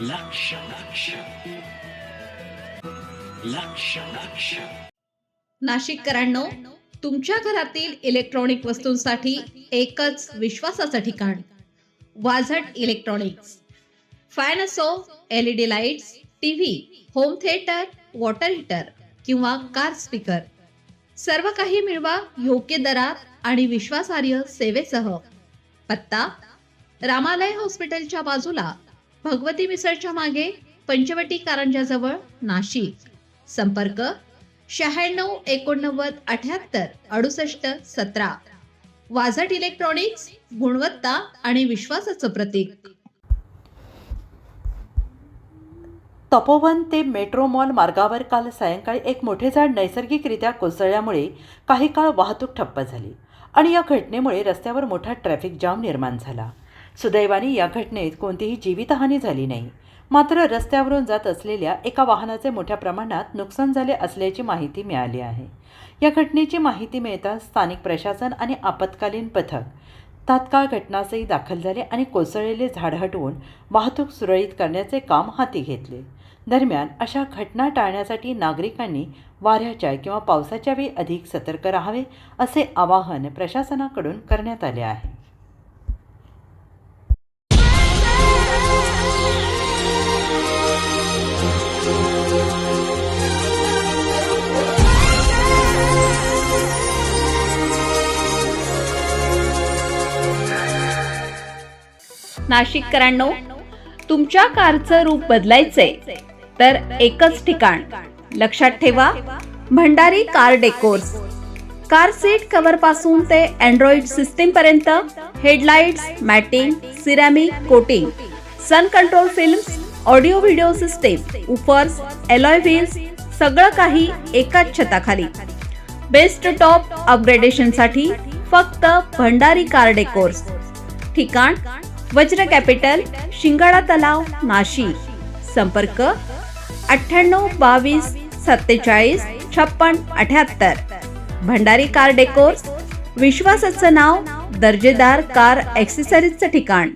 लक्ष लक्ष लक्ष लक्ष नाशिककरांनो, तुमच्या घरातील इलेक्ट्रॉनिक वस्तूंसाठी एकच विश्वासाचं ठिकाण, वाझट इलेक्ट्रॉनिक्स. फॅन असो, LED lights, TV, home theatre, water heater किंवा कार स्पीकर, सर्व काही मिळवा योग्य दरात आणि विश्वासार्ह सेवेसह. पत्ता: रामालय हॉस्पिटलच्या बाजूला, भगवती मिसळच्या मागे, पंचवटी कारंजाजवळ, नाशिक. संपर्क: 96 89 78 68 17. वाझट इलेक्ट्रॉनिक्स, गुणवत्ता आणि विश्वासाचं प्रतीक. तपोवन ते मेट्रो मॉल मार्गावर काल सायंकाळी एक मोठे झाड नैसर्गिकरित्या कोसळल्यामुळे काही काळ वाहतूक ठप्प झाली आणि या घटनेमुळे रस्त्यावर मोठा ट्रॅफिक जाम निर्माण झाला. सुदैवाने या घटनेत कोणतीही जीवितहानी झाली नाही. मात्र रस्त्यावरून जात असलेल्या एका वाहनाचे मोठ्या प्रमाणात नुकसान झाले असल्याची माहिती मिळाली आहे. या घटनेची माहिती मिळताच स्थानिक प्रशासन आणि आपत्कालीन पथक तात्काळ घटनास्थळी दाखल झाले आणि कोसळलेले झाड हटवून वाहतूक सुरळीत करण्याचे काम हाती घेतले. दरम्यान अशा घटना टाळण्यासाठी नागरिकांनी वाऱ्याच्या किंवा पावसाच्या वेळी अधिक सतर्क राहावे असे आवाहन प्रशासनाकडून करण्यात आले आहे. नाशिककरांनो, तुमच्या कारचं रूप बदलायचंय तर एकच ठिकाण. लक्षात ठेवा, Bhandari car decors. Car seat cover पासून ते अँड्रॉइड सिस्टीम पर्यंत, headlights, matting, ceramic coating, sun control films, audio video system, woofers, alloy wheels, सगळं काही एकाच छताखाली. बेस्ट टॉप अपग्रेडेशन साठी फक्त भंडारी कार डेकोर्स. ठिकाण: वज्र कॅपिटल, शिंगाडा तलाव, नाशिक. संपर्क: 98 22 47 56 78. भंडारी कार डेकोर्स, विश्वासाचं नाव, दर्जेदार कार ॲक्सेसरीजचं ठिकाण.